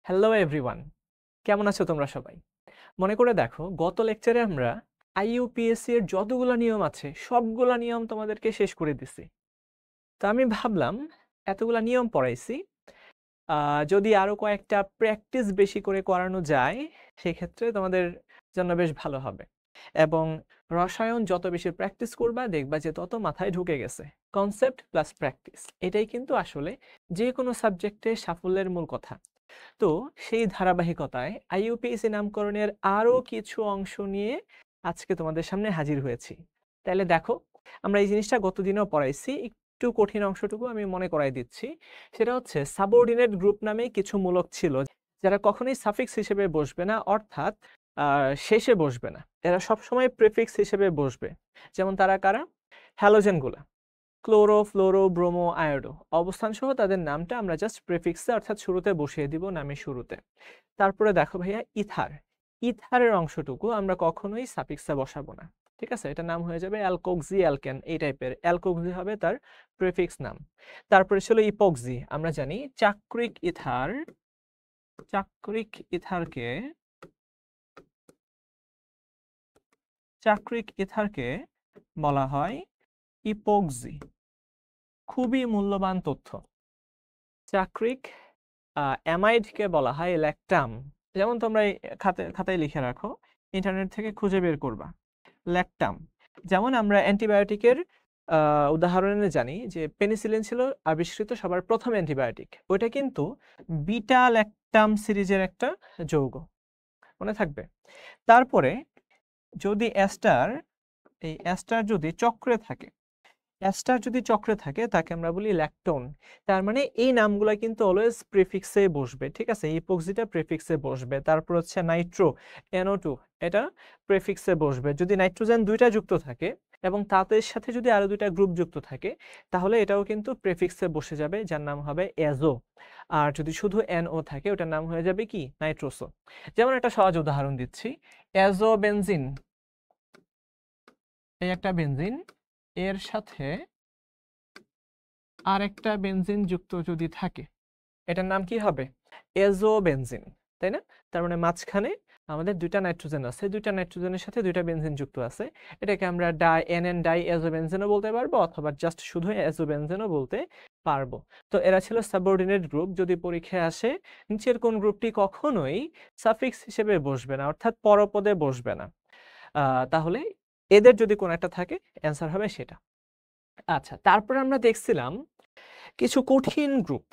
Hello everyone, কেমন আছো তোমরা সবাই? মনে করে দেখো, গত লেকচারে আমরা আইইউপিএসসি এর যতগুলা নিয়ম আছে সবগুলা নিয়ম তোমাদেরকে শেষ করে দিছি। তো আমি ভাবলাম এতগুলা নিয়ম পড়াইছি, যদি আরো কয়েকটা প্র্যাকটিস বেশি করে করানো যায় সেক্ষেত্রে তোমাদের জন্য বেশ ভালো হবে। এবং রসায়ন যত বেশি প্র্যাকটিস করবা দেখবা যে তত মাথায় ঢুকে গেছে। কনসেপ্ট প্লাস প্র্যাকটিস, এটাই কিন্তু আসলে যে কোনো সাবজেক্টে সাফল্যের মূল কথা। তো সেই ধারাবাহিকতায় আইইউপিএসসি নামকরণের আরো কিছু অংশ নিয়ে আজকে তোমাদের সামনে হাজির হয়েছি। তাহলে দেখো, আমরা এই জিনিসটা গতদিনও পড়াইছি, একটু কঠিন অংশটুকু আমি মনে করাই দিচ্ছি। সেটা হচ্ছে সাবঅর্ডিনেট গ্রুপ নামে কিছু মূলক ছিল যারা কখনোই সাফিক্স হিসেবে বসবে না, অর্থাৎ শেষে বসবে না, এরা সবসময় প্রিফিক্স হিসেবে বসবে। যেমন তারা কারা? হ্যালোজেনগুলা, ক্লোরো, ফ্লোরো, ব্রোমো, আয়োডো। অবস্থান সহ তাদের নামটা আমরা জাস্ট প্রেফিক্সে অর্থাৎ শুরুতে বসিয়ে দিব, নামের শুরুতে। তারপরে দেখো ভাইয়া, ইথার, ইথারের অংশটুকু আমরা কখনোই সাফিক্সে বসাবো না। ঠিক আছে, এটা নাম হয়ে যাবে অ্যালকোক্সি, অ্যালকেন, এই টাইপের। অ্যালকোক্সি হবে তার প্রেফিক্স নাম। তারপরে ছিল ইপক্সি। আমরা জানি চাক্রিক ইথার, চাক্রিক ইথারকে, চাক্রিক ইথারকে বলা হয় ইপক্সি। খুবই মূল্যবান তথ্য। চাক্রিক অ্যামাইডকে বলা হয় ল্যাকটাম। যেমন তোমরা এই খাতায় লিখে রাখো, ইন্টারনেট থেকে খুঁজে বের করবা ল্যাকটাম। যেমন আমরা অ্যান্টিবায়োটিকের উদাহরণে জানি যে পেনিসিলিন ছিল আবিষ্কৃত সবার প্রথম অ্যান্টিবায়োটিক, ওইটা কিন্তু বিটা ল্যাকটাম সিরিজের একটা যৌগ, মনে থাকবে। তারপরে যদি অ্যাস্টার, এই অ্যাস্টার যদি চক্রে থাকে, অ্যাস্টার যদি চক্রে থাকে তাকে আমরা বলি ল্যাকটোন। তার মানে এই নামগুলো কিন্তু অলওয়েজ প্রিফিক্সে বসবে। ঠিক আছে, ইপক্সিটা প্রিফিক্সে বসবে। তারপর হচ্ছে নাইট্রো, NO2, এটা প্রিফিক্সে বসবে। যদি নাইট্রোজেন দুইটা যুক্ত থাকে এবং তাদের সাথে যদি আরো দুইটা গ্রুপ যুক্ত থাকে তাহলে এটাও কিন্তু প্রিফিক্সে বসে যাবে, যার নাম হবে অ্যাজো। আর যদি শুধু NO থাকে ওটার নাম হয়ে যাবে কি? নাইট্রোসো। যেমন একটা সহজ উদাহরণ দিচ্ছি, অ্যাজোবেনজিন, এই একটা বেনজিন, এর সাথে আর একটা বেনজিন যুক্ত যদি থাকে এটার নাম কি হবে? এজোবেনজিন, তাই না? তার মানে মাঝখানে আমাদের দুইটা নাইট্রোজেন আছে, দুইটা নাইট্রোজেনের সাথে দুইটা বেনজিন যুক্ত আছে। এটাকে আমরা NN ডাই এজোবেনজিনও বলতে পারবো অথবা জাস্ট শুধু এজোবেনজিনও বলতে পারবো। তো এরা ছিল সাবঅর্ডিনেট গ্রুপ। যদি পরীক্ষায় আসে নিচের কোন গ্রুপটি কখনোই সাফিক্স হিসেবে বসবে না, অর্থাৎ পরপদে বসবে না, তাহলে এদের যদি কোন একটা থাকে অ্যান্সার হবে সেটা। আচ্ছা, তারপর আমরা দেখছিলাম কিছু কঠিন গ্রুপ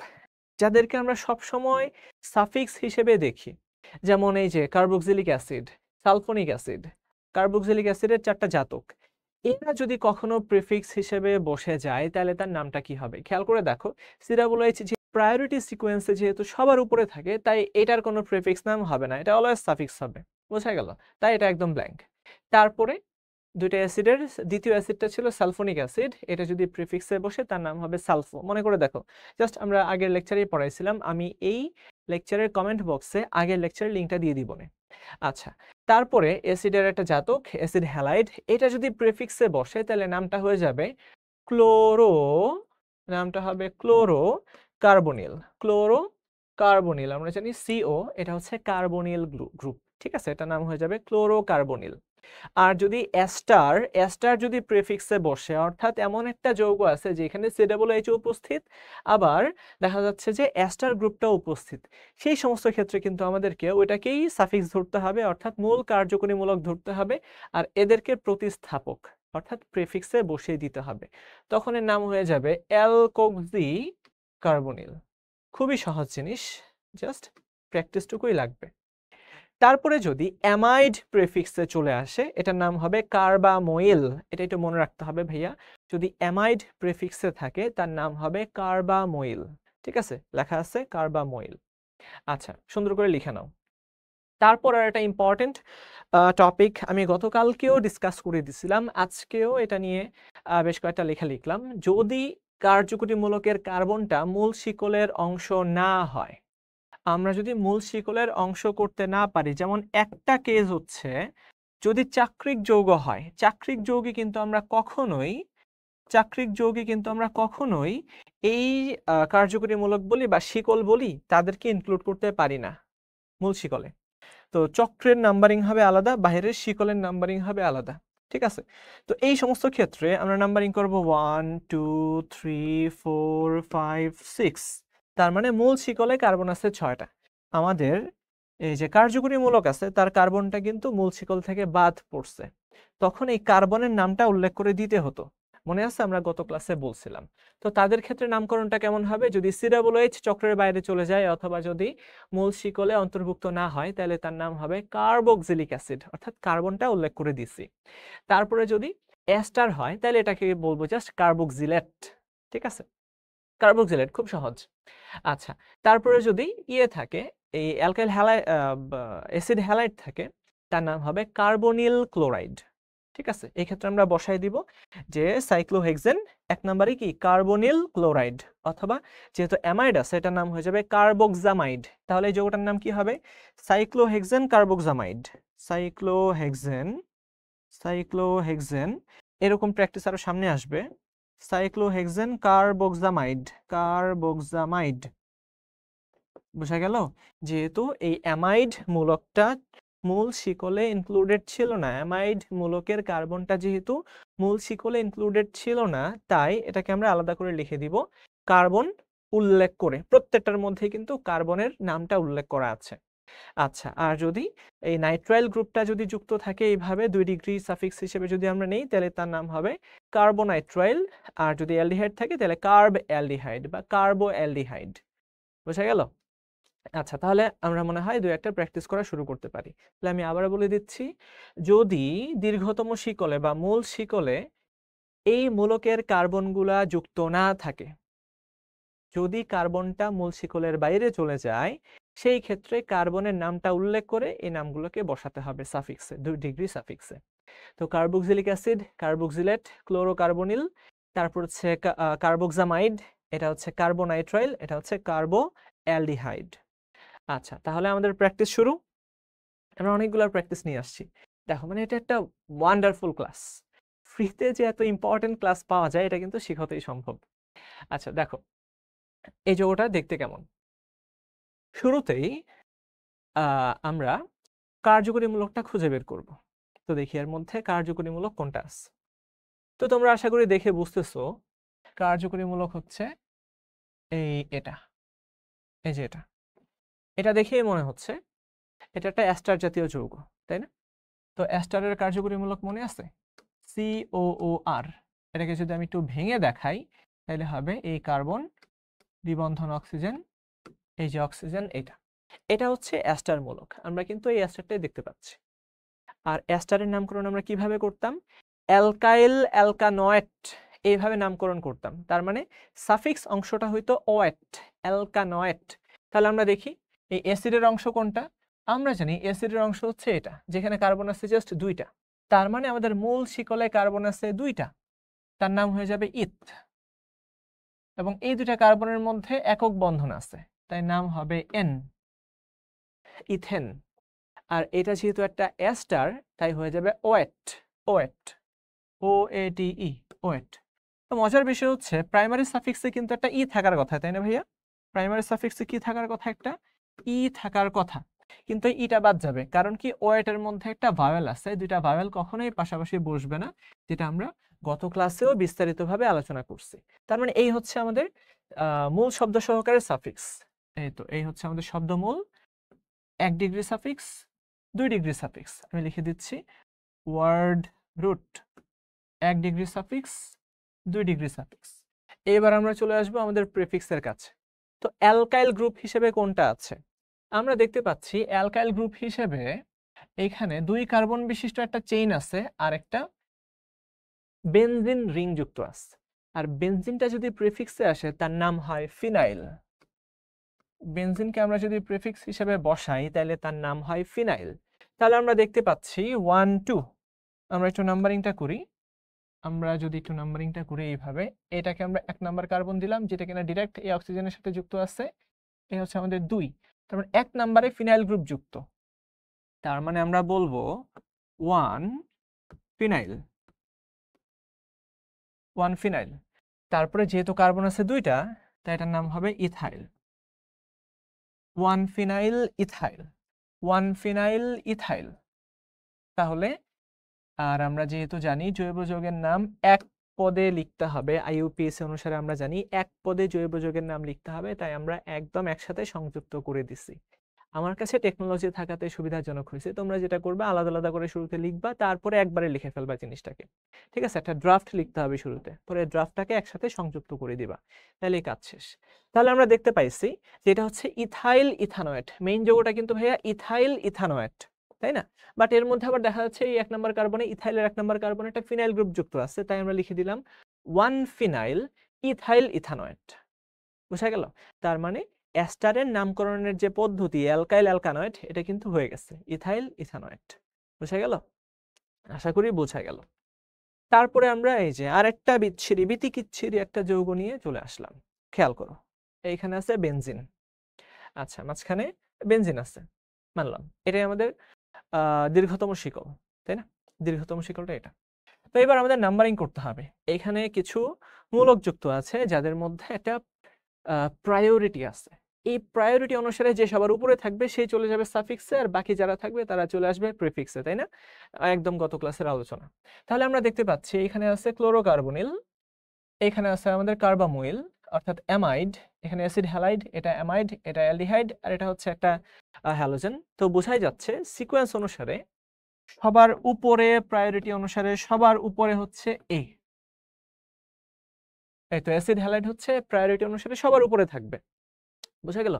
যাদেরকে আমরা সব সময় সাফিক্স হিসেবে দেখি। যেমন এই যে carboxylic acid, sulphonic acid. Carboxylic অ্যাসিডের 4টা জাতক, এরা যদি কখনো প্রিফিক্স হিসেবে বসে যায় তাহলে তার নামটা কি হবে? খেয়াল করে দেখো, সিরাবুলোইচ যে প্রায়োরিটি সিকোয়েন্সে যেহেতু সবার উপরে থাকে তাই এটার কোনো প্রিফিক্স নাম হবে না, এটা অলওয়েজ সাফিক্স হবে। বোঝা গেল? তাই এটা একদম ব্ল্যাঙ্ক। তারপরে দুইটা অ্যাসিডের দ্বিতীয় অ্যাসিডটা ছিল সালফোনিক অ্যাসিড, এটা যদি প্রিফিক্সে বসে তার নাম হবে সালফো। মনে করে দেখো, জাস্ট আমরা আগের লেকচারেই পড়াইছিলাম, আমি এই লেকচারের কমেন্ট বক্সে আগের লেকচারের লিংকটা দিয়ে দিব না। আচ্ছা, তারপরে অ্যাসিডের একটা জাতক অ্যাসিড হ্যালাইড, এটা যদি প্রিফিক্সে বসে তাহলে নামটা হয়ে যাবে ক্লোরো, নামটা হবে ক্লোরো কার্বনিল। ক্লোরো কার্বনিল, আমরা জানি CO, এটা হচ্ছে কার্বনিল গ্রুপ। ঠিক আছে, এটা নাম হয়ে যাবে ক্লোরো কার্বনিল। আর যদি অ্যাস্টার, অ্যাস্টার যদি প্রিফিক্সে বসে, অর্থাৎ এমন একটা যৌগ আছে যেখানে COOH উপস্থিত, আবার দেখা যাচ্ছে যে অ্যাস্টার গ্রুপটাও উপস্থিত, সেই সমস্ত ক্ষেত্রে কিন্তু আমাদেরকে ওইটাকেই সাফিক্স ধরতে হবে, অর্থাৎ মূল কার্যকরীমূলক ধরতে হবে, আর এদেরকে প্রতিস্থাপক অর্থাৎ প্রিফিক্সে বসিয়ে দিতে হবে। তখন এর নাম হয়ে যাবে অ্যালকোক্সি কার্বনিল। খুবই সহজ জিনিস, জাস্ট প্র্যাকটিসটুকুই লাগবে। তারপরে যদি অ্যামাইড প্রিফিক্সে চলে আসে এটার নাম হবে কার্বামোইল। এটা একটু মনে রাখতে হবে ভাইয়া, যদি অ্যামাইড প্রিফিক্সে থাকে তার নাম হবে কার্বামোইল। ঠিক আছে, লেখা আছে কার্বামোইল। আচ্ছা, সুন্দর করে লিখে নাও। তারপর আর একটা ইম্পর্টেন্ট টপিক আমি গতকালকেও ডিসকাস করে দিছিলাম, আজকেও এটা নিয়ে বেশ কয়েকটা লেখা লিখলাম। যদি কার্যকরীমূলকের কার্বনটা মূল শিকলের অংশ না হয়, আমরা যদি মূল শিকলের অংশ করতে না পারি, যেমন একটা কেস হচ্ছে যদি চাক্রিক যৌগ হয়, চাক্রিক যৌগে কিন্তু আমরা কখনোই চাক্রিক যৌগে কিন্তু আমরা কখনোই এই কার্যকরীমূলক বলি বা শিকল বলি তাদেরকে ইনক্লুড করতে পারি না মূল শিকলে। তো চক্রের নাম্বারিং হবে আলাদা, বাইরের শিকলের নাম্বারিং হবে আলাদা, ঠিক আছে? তো এই সমস্ত ক্ষেত্রে আমরা নাম্বারিং করব 1 2 3 4 5 6। তার মানে মূল শিকলে কার্বন আছে 6টা। আমাদের এই যে কার্যকরীমূলক আছে তার কার্বনটা কিন্তু মূল শিকল থেকে বাদ পড়ছে, তখন এই কার্বনের নামটা উল্লেখ করে দিতে হতো। মনে আছে আমরা গত ক্লাসে বলছিলাম। তো তাদের ক্ষেত্রে নামকরণটা কেমন হবে? যদি COOH চক্রের বাইরে চলে যায় অথবা যদি মূল শিকলে অন্তর্ভুক্ত না হয় তাহলে তার নাম হবে কার্বক্সিলিক অ্যাসিড, অর্থাৎ কার্বনটা উল্লেখ করে দিছি। তারপরে যদি এস্টার হয় তাহলে এটাকে বলবো জাস্ট কার্বক্সিলেট, ঠিক আছে? কার্বক্সিলেট, খুব সহজ। আচ্ছা, তারপরে যদি ইয়ে থাকে, এই অ্যালকাইল হ্যালাই অ্যাসিড হ্যালাইড থাকে, তার নাম হবে কার্বনিল ক্লোরাইড, ঠিক আছে? এই ক্ষেত্রে আমরা বসাই দিব যে সাইক্লোহেক্সেন 1 নম্বরে কি কার্বনিল ক্লোরাইড, অথবা যেহেতু অ্যামাইড আছে এটার নাম হয়ে যাবে কার্বক্সামাইড। তাহলে এই যৌগটার নাম কি হবে? সাইক্লোহেক্সেন কার্বক্সামাইড। সাইক্লোহেক্সেন, সাইক্লোহেক্সেন, এরকম প্র্যাকটিস আরো সামনে আসবে। সাইক্লোহেক্সেন কার্বক্সামাইড, কার্বক্সামাইড, বোঝা গেল? যেহেতু এই অ্যামাইড মূলকটা মূল শিকলে ইনক্লুডেড ছিল না, অ্যামাইড মূলকের কার্বনটা যেহেতু মূল শিকলে ইনক্লুডেড ছিল না, তাই এটাকে আমরা আলাদা করে লিখে দিব কার্বন উল্লেখ করে। প্রত্যেকটার মধ্যে কিন্তু কার্বনের নামটা উল্লেখ করা আছে। আচ্ছা, আর যদি এই নাইট্রাইল গ্রুপটা যদি যুক্ত থাকে এইভাবে 2 ডিগ্রি সাফিক্স হিসেবে যদি আমরা নেই তাহলে তার নাম হবে কার্বোনাইট্রাইল। আর যদি অ্যালডিহাইড থাকে তাহলে কার্ব অ্যালডিহাইড বা কার্বো অ্যালডিহাইড। বোঝা গেল? আচ্ছা, তাহলে আমরা মনে হয় 2-একটা প্র্যাকটিস করা শুরু করতে পারি। তাহলে আমি আবারও বলে দিচ্ছি, যদি দীর্ঘতম শিকলে বা মূল শিকলে এই মূলকের কার্বনগুলা যুক্ত না থাকে, যদি কার্বনটা মূল শিকলের বাইরে চলে যায়, সেই ক্ষেত্রে কার্বনের নামটা উল্লেখ করে এই নামগুলোকে বসাতে হবে সাফিক্সে, 2 ডিগ্রি সাফিক্সে। তো কার্বক্সিলিক অ্যাসিড, কার্বক্সিলেট, ক্লোরোকার্বনিল, তারপর হচ্ছে কার্বক্সামাইড, এটা হচ্ছে কার্বোনাইট্রাইল, এটা হচ্ছে কার্বো অ্যালডিহাইড। আচ্ছা, তাহলে আমাদের প্র্যাকটিস শুরু। আমরা অনেকগুলো প্র্যাকটিস নিয়ে আসছি। দেখো, মানে এটা একটা ওয়ান্ডারফুল ক্লাস। ফ্রিতে যে এত ইম্পর্টেন্ট ক্লাস পাওয়া যায় এটা কিন্তু শিখাতেই সম্ভব। আচ্ছা দেখো, এই যৌগটা দেখতে কেমন। শুরুতেই আমরা কার্যকরীমূলকটা খুঁজে বের করব। তো দেখি এর মধ্যে কার্যকরীমূলক কোনটা আছে। তো তোমরা আশা করি দেখে বুঝতেছো কার্যকরীমূলক হচ্ছে এটা, এই যে এটা। এটা দেখেই মনে হচ্ছে এটা একটা অ্যাস্টার জাতীয় যৌগ, তাই না? তো অ্যাস্টারের কার্যকরীমূলক মনে আছে? COOR। এটাকে যদি আমি একটু ভেঙে দেখাই তাহলে হবে এই কার্বন দ্বিবন্ধন অক্সিজেন, এই যে অক্সিজেন, এটা হচ্ছে অ্যাস্টার মূলক। আমরা কিন্তু এই অ্যাস্টারটাই দেখতে পাচ্ছি। আর অ্যাস্টারের নামকরণ আমরা কিভাবে করতাম? অ্যালকাইল অ্যালকানয়েট, এইভাবে নামকরণ করতাম। তার মানে সাফিক্স অংশটা হইতো ওয়েট, অ্যালকানয়েট। তাহলে আমরা দেখি এই অ্যাসিডের অংশ কোনটা। আমরা জানি অ্যাসিডের অংশ হচ্ছে এটা, যেখানে কার্বন আছে জাস্ট 2টা। তার মানে আমাদের মূল শিকলে কার্বন আছে 2টা, তার নাম হয়ে যাবে ইথ। এবং এই 2টা কার্বনের মধ্যে একক বন্ধন আছে, তাই নাম হবে এন, ইথেন। আর এটা যেহেতু একটা এস্টার তাই হয়ে যাবে ওয়েট, ওয়েট, OATE, ওয়েট। তো মজার বিষয় হচ্ছে প্রাইমারি সাফিক্সে কিন্তু একটা ই থাকার কথা, তাই না ভাইয়া? প্রাইমারি সাফিক্সে কি থাকার কথা? একটা ই থাকার কথা, কিন্তু ইটা বাদ যাবে। কারণ কি? ওয়েটের মধ্যে একটা ভাওয়েল আছে, 2টা ভাওয়েল কখনোই পাশাপাশি বসবে না, যেটা আমরা গত ক্লাসেও বিস্তারিতভাবে আলোচনা করছি। তার মানে এই হচ্ছে আমাদের মূল শব্দ সহকারে সাফিক্স। এই তো এই হচ্ছে আমাদের শব্দমূল, 1 ডিগ্রি সাফিক্স, 2 ডিগ্রি সাফিক্স। আমি লিখে দিচ্ছি word root, 1 degree suffix, 2 degree suffix. এবার আমরা চলে আসবো আমাদের প্রিফিক্সের কাছে। তো অ্যালকাইল গ্রুপ হিসেবে কোনটা আছে? আমরা দেখতে পাচ্ছি অ্যালকাইল গ্রুপ হিসেবে এখানে 2 কার্বন বিশিষ্ট একটা চেইন আছে আর একটা বেনজিন রিং যুক্ত আছে। আর বেনজিনটা যদি প্রিফিক্সে আসে তার নাম হয় ফিনাইল। বেনজিনকে আমরা যদি প্রিফিক্স হিসেবে বসাই তাহলে তার নাম হয় ফিনাইল। তাহলে আমরা দেখতে পাচ্ছি 1 2। আমরা একটু নাম্বারিংটা করি। আমরা যদি একটু নাম্বারিংটা করি এইভাবে, এটাকে আমরা 1 নাম্বার কার্বন দিলাম, যেটা কিনা ডিরেক্ট এই অক্সিজেনের সাথে যুক্ত আছে। এই হচ্ছে আমাদের 2। তার মানে 1 নাম্বারে ফিনাইল গ্রুপ যুক্ত। তার মানে আমরা বলবো 1 ফিনাইল। One phenyl. তারপরে যেহেতু কার্বন আছে দুইটা, তাই এটার নাম হবে ethyl. One phenyl ethyl, one phenyl ethyl. তাহলে আর আমরা যেহেতু জানি জৈব যৌগের নাম এক পদে লিখতে হবে, আইইউপিএসি অনুসারে আমরা জানি এক পদে জৈব যৌগের নাম লিখতে হবে, তাই আমরা একদম একসাথে সংযুক্ত করে দিছি। আমার কাছে টেকনোলজি থাকাতে সুবিধাজনক হয়েছে। তোমরা যেটা করবে আলাদা আলাদা করে শুরুতে লিখবা, তারপরে একবারে লিখে ফেলবা জিনিসটাকে। ঠিক আছে, একটা ড্রাফট লিখতে হবে শুরুতে, পরে ড্রাফটটাকে একসাথে সংযুক্ত করে দিবা, তাহলে কাজ শেষ। তাহলে আমরা দেখতে পাইছি যে এটা হচ্ছে ইথাইল ইথানোয়েট। মেইন যৌগটা কিন্তু ভাইয়া ইথাইল ইথানোয়েট, তাই না? বাট এর মধ্যে আবার দেখা যাচ্ছে এই 1 নম্বর কার্বনে, ইথাইলের 1 নম্বর কার্বনে একটা ফিনাইল গ্রুপ যুক্ত আছে, তাই আমরা লিখে দিলাম ওয়ান ফিনাইল ইথাইল ইথানোয়েট। বুঝা গেল? তার মানে এস্টারের নামকরণের যে পদ্ধতি অ্যালকাইল অ্যালকানয়েড, এটা কিন্তু হয়ে গেছে ইথাইল ইথানোয়েট। বুঝা গেল? আশা করি বোঝা গেল। তারপরে আমরা এই যে আরেকটা বিতিকিচ্ছিরি একটা যৌগ নিয়ে চলে আসলাম। খেয়াল করো, এইখানে আছে বেনজিন। আচ্ছা, মাঝখানে বেনজিন আছে, মানলাম এটাই আমাদের দীর্ঘতম শিকল, তাই না? দীর্ঘতম শিকলটা এটা। তো এবার আমাদের নাম্বারিং করতে হবে। এখানে কিছু মূলক যুক্ত আছে যাদের মধ্যে একটা প্রায়োরিটি আছে। এই প্রায়োরিটি অনুসারে যে সবার উপরে থাকবে সেই চলে যাবে সাফিক্সে, আর বাকি যারা থাকবে তারা চলে আসবে প্রিফিক্সে, তাই না? একদম গত ক্লাসের আলোচনা। তাহলে আমরা দেখতে পাচ্ছি এখানে আছে ক্লোরোকার্বনিল, এখানে আছে আমাদের কার্বামোইল অর্থাৎ অ্যামাইড, এখানে অ্যাসিড হ্যালাইড, এটা অ্যামাইড, এটা অ্যালডিহাইড, আর এটা হচ্ছে একটা হ্যালোজেন। তো বোঝাই যাচ্ছে সিকোয়েন্স অনুসারে সবার উপরে, প্রায়োরিটি অনুসারে সবার উপরে হচ্ছে এই তো অ্যাসিড হ্যালাইড হচ্ছে প্রায়োরিটি অনুসারে সবার উপরে থাকবে। বুঝা গেল?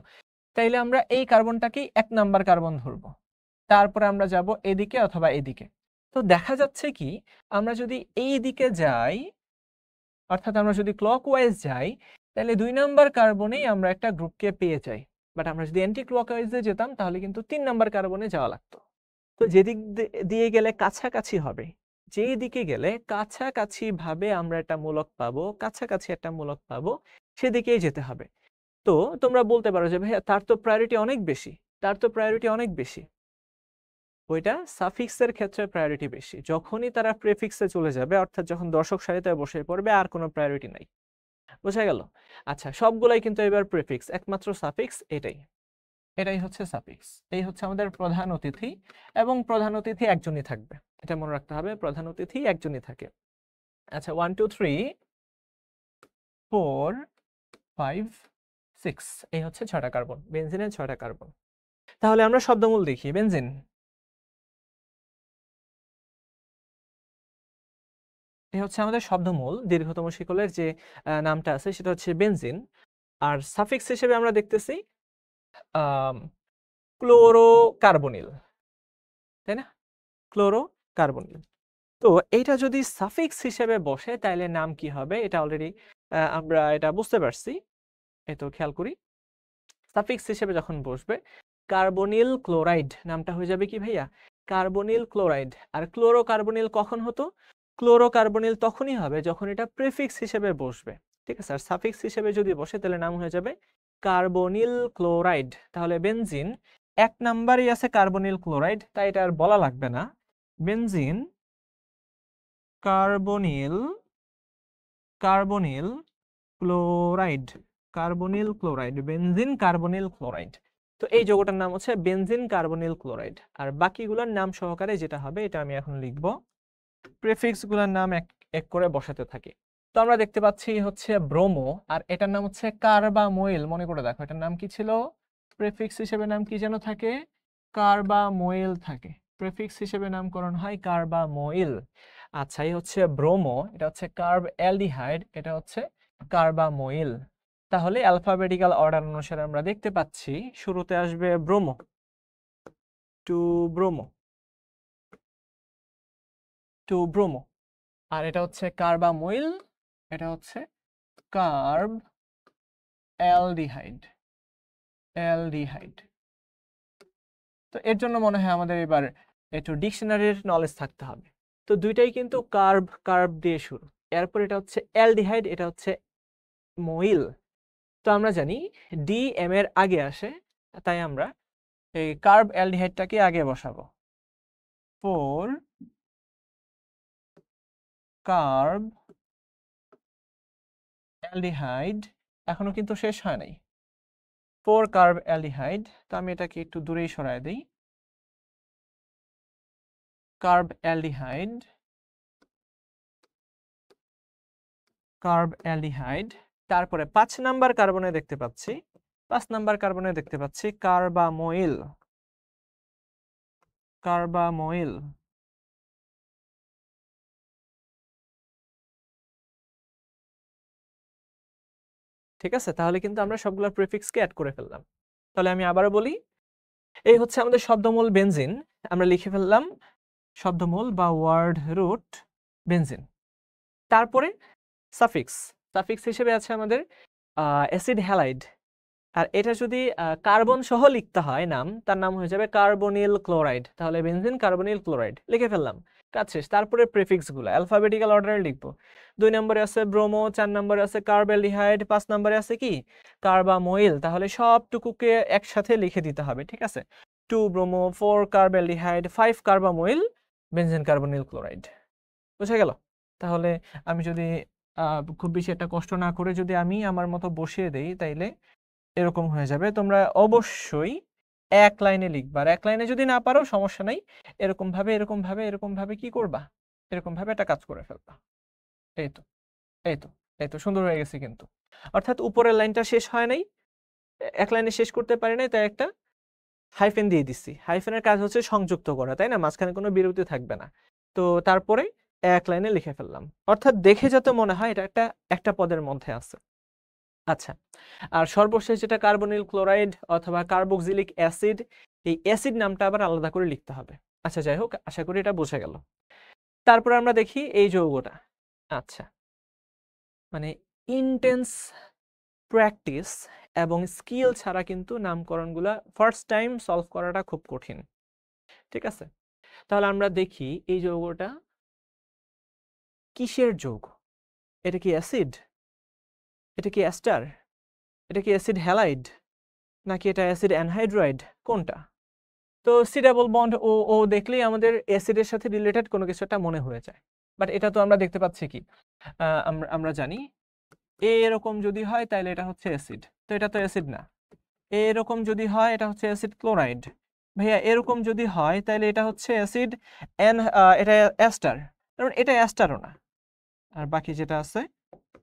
তাইলে আমরা এই কার্বনটাকেই 1 নাম্বার কার্বন ধরবো, তারপরে আমরা যাব এদিকে অথবা এদিকে। তো দেখা যাচ্ছে কি, আমরা যদি এই দিকে যাই, অর্থাৎ আমরা যদি ক্লকওয়াইজ যাই, তাহলে 2 নাম্বার কার্বনেই আমরা একটা গ্রুপকে পেয়ে যাই। বাট আমরা যদি অ্যান্টি ক্লকওয়াইজে যেতাম তাহলে কিন্তু 3 নাম্বার কার্বনে যাওয়া লাগতো। তো যেদিক দিয়ে গেলে কাছাকাছি হবে, যেই দিকে গেলে কাছাকাছি ভাবে আমরা একটা মূলক পাবো, কাছাকাছি একটা মূলক পাবো, সেদিকেই যেতে হবে। তো তোমরা বলতে পারো যে ভাইয়া তার তো প্রায়োরিটি অনেক বেশি, তার তো প্রায়োরিটি অনেক বেশি। ওইটা সাফিক্সের ক্ষেত্রে প্রায়োরিটি বেশি, যখনই তারা প্রেফিক্সে চলে যাবে, অর্থাৎ যখন দর্শক সারিতে বসে পড়বে আর কোনো প্রায়োরিটি নাই। বোঝা গেল? আচ্ছা, সবগুলাই কিন্তু এবার প্রেফিক্স, একমাত্র সাফিক্স এটাই, এটাই হচ্ছে সাফিক্স। এই হচ্ছে আমাদের প্রধান অতিথি, এবং প্রধান অতিথি একজনই থাকবে, এটা মনে রাখতে হবে, প্রধান অতিথি একজনই থাকে। আচ্ছা, 1 2 3 4 5 6, এই হচ্ছে 6টা কার্বন, বেনজিনের 6টা কার্বন। তাহলে আমরা শব্দমূল দেখি। বেনজিন, এই হচ্ছে আমাদের শব্দমূল, দীর্ঘতম শিকলের যে নামটা আছে সেটা হচ্ছে বেনজিন। আর সাফিক্স হিসেবে আমরা দেখতেছি ক্লোরোকার্বনিল, তাই না? ক্লোরোকার্বনিল। তো এইটা যদি সাফিক্স হিসেবে বসে তাহলে নাম কি হবে, এটা অলরেডি আমরা এটা বুঝতে পারছি। এই তো খেয়াল করি, সাফিক্স হিসেবে যখন বসবে কার্বনিল ক্লোরাইড নামটা হয়ে যাবে কি ভাইয়া, কার্বনিল ক্লোরাইড। আর ক্লোরোকার্বনিল কখন হতো? ক্লোরোকার্বনিল তখনই হবে যখন এটা প্রিফিক্স হিসেবে বসবে। ঠিক আছে, আর সাফিক্স হিসেবে যদি বসে তাহলে নাম হয়ে যাবে কার্বনিল ক্লোরাইড। তাহলে বেনজিন 1 নাম্বারই আছে কার্বনিল ক্লোরাইড, তাই এটা আর বলা লাগবে না। Benzene carbonyl carbonyl chloride, carbonyl chloride, benzene carbonyl chloride. তো এই যৌগটার নাম হচ্ছে বেনজিন কার্বনিল ক্লোরাইড। আর বাকিগুলোর নাম সহকারে যেটা হবে এটা আমি এখন লিখব, প্রেফিক্স গুলোর নাম এক এক করে বসাতে থাকি। তো আমরা দেখতে পাচ্ছি হচ্ছে ব্রোমো, আর এটার নাম হচ্ছে কার্বামোইল। মনে করে দেখো এটার নাম কি ছিল, প্রেফিক্স হিসেবে নাম কি যেন থাকে, কার্বামোইল থাকে, প্রেফিক্স হিসেবে নামকরণ হয় কার্বামোইল। আচ্ছা, এই হচ্ছে ব্রোমো, এটা হচ্ছে কার্ব অ্যালডিহাইড, এটা হচ্ছে কার্বামোইল। তাহলে অ্যালফাবেটিক্যাল অর্ডার অনুসারে আমরা দেখতে পাচ্ছি শুরুতে আসবে bromo, two bromo, two bromo. আর এটা হচ্ছে কার্বামোইল, এটা হচ্ছে কার্ব অ্যালডিহাইড, অ্যালডিহাইড। তো এর জন্য মনে হয় আমাদের এবার একটু ডিকশনারির নলেজ থাকতে হবে। তো দুইটাই কিন্তু কার্ব, কার্ব দিয়ে শুরু। এরপর এটা হচ্ছে অ্যালডিহাইড, এটা হচ্ছে মোইল। তো আমরা জানি ডি এম এর আগে আসে, তাই আমরা এই কার্ব অ্যালডিহাইডটাকে আগে বসাবো। 4 কার্ব অ্যালডিহাইড এখনো কিন্তু শেষ হয় নাই, 4 কার্ব অ্যালডিহাইড। তো আমি এটাকে একটু দূরেই সরায় দিই, কার্ব অ্যালডিহাইড, কার্ব অ্যালডিহাইড। তারপরে 5 নাম্বার কার্বনে দেখতে পাচ্ছি, 5 নাম্বার কার্বনে দেখতে পাচ্ছি কার্বামোইল, কার্বামোইল। ঠিক আছে, তাহলে কিন্তু আমরা সবগুলো প্রিফিক্সকে অ্যাড করে ফেললাম। তাহলে আমি আবারও বলি, এই হচ্ছে আমাদের শব্দমূল বেনজিন, আমরা লিখে ফেললাম শব্দমূল বা ওয়ার্ড রুট বেনজিন। তারপরে সাফিক্স, সাফিক্স হিসেবে আছে আমাদের অ্যাসিড হ্যালাইড, আর এটা যদি কার্বন সহ লিখতে হয় নাম, তার নাম হয়ে যাবে কার্বনিল ক্লোরাইড। তাহলে বেনজিন কার্বনিল ক্লোরাইড লিখে ফেললাম, কাজ শেষ। তারপরে প্রিফিক্সগুলো অ্যালফাবেটিক্যাল অর্ডারে লিখবো। 2 নম্বরে আছে ব্রোমো, 4 নম্বরে আছে কার্বঅ্যালডিহাইড, 5 নম্বরে আছে কি কার্বামোইল। তাহলে সবটুকুকে একসাথে লিখে দিতে হবে, ঠিক আছে। 2 bromo, 4 carbaldehyde, 5 কার্বামোইল, benzene carbonyl chloride. বুঝা গেল? তাহলে আমি যদি খুব বেশি একটা কষ্ট না করে যদি আমি আমার মতো বসিয়ে দেই, তাইলে এরকম হয়ে যাবে। তোমরা অবশ্যই এক লাইনে লিখবা, আর এক লাইনে যদি না পারো সমস্যা নাই, এরকম ভাবে এরকম ভাবে এরকম ভাবে কি করবা, এরকম ভাবে একটা কাজ করে ফেলবা। এই তো, এই তো, এই তো, সুন্দর হয়ে গেছে কিন্তু। অর্থাৎ উপরের লাইনটা শেষ হয় নাই, এক লাইনে শেষ করতে পারি নাই, তাই একটা হাইফেন দিয়ে দিচ্ছি। হাইফেনের কাজ হচ্ছে সংযুক্ত করা, তাই না, মাঝখানে কোনো বিরতি থাকবে না। তো তারপরে এক লাইনে লিখে ফেললাম, অর্থাৎ দেখে যাতে মনে হয় এটা একটা পদের মধ্যে আছে। আচ্ছা, আর সর্বশেষ যেটা কার্বনিল ক্লোরাইড অথবা কার্বক্সিলিক অ্যাসিড, এই অ্যাসিড নামটা আবার আলাদা করে লিখতে হবে। আচ্ছা, যাই হোক, আশা করি এটা বোঝা গেল। তারপর আমরা দেখি এই যৌগটা। আচ্ছা, মানে ইন্টেন্স প্র্যাকটিস এবং স্কিল ছাড়া কিন্তু নামকরণগুলা ফার্স্ট টাইম সলভ করাটা খুব কঠিন, ঠিক আছে। তাহলে আমরা দেখি এই যৌগটা কিসের যৌগ। এটা কি অ্যাসিড, এটা কি অ্যাস্টার, এটা কি অ্যাসিড হ্যালাইড, নাকি এটা অ্যাসিড অ্যানহাইড্রাইড, কোনটা? তো সি ডাবল বন্ড ও ও দেখলেই আমাদের অ্যাসিডের সাথে রিলেটেড কোনো কিছু একটা মনে হয়ে যায়, বাট এটা তো আমরা দেখতে পাচ্ছি কি, আমরা জানি এরকম যদি হয় তাহলে এটা হচ্ছে অ্যাসিড, তো এটা তো অ্যাসিড না। এরকম যদি হয় এটা হচ্ছে অ্যাসিড ক্লোরাইড। ভাইয়া এরকম যদি হয় তাহলে এটা হচ্ছে অ্যাসিড এটা অ্যাস্টার, কারণ এটা অ্যাস্টারও না। আর বাকি যেটা আছে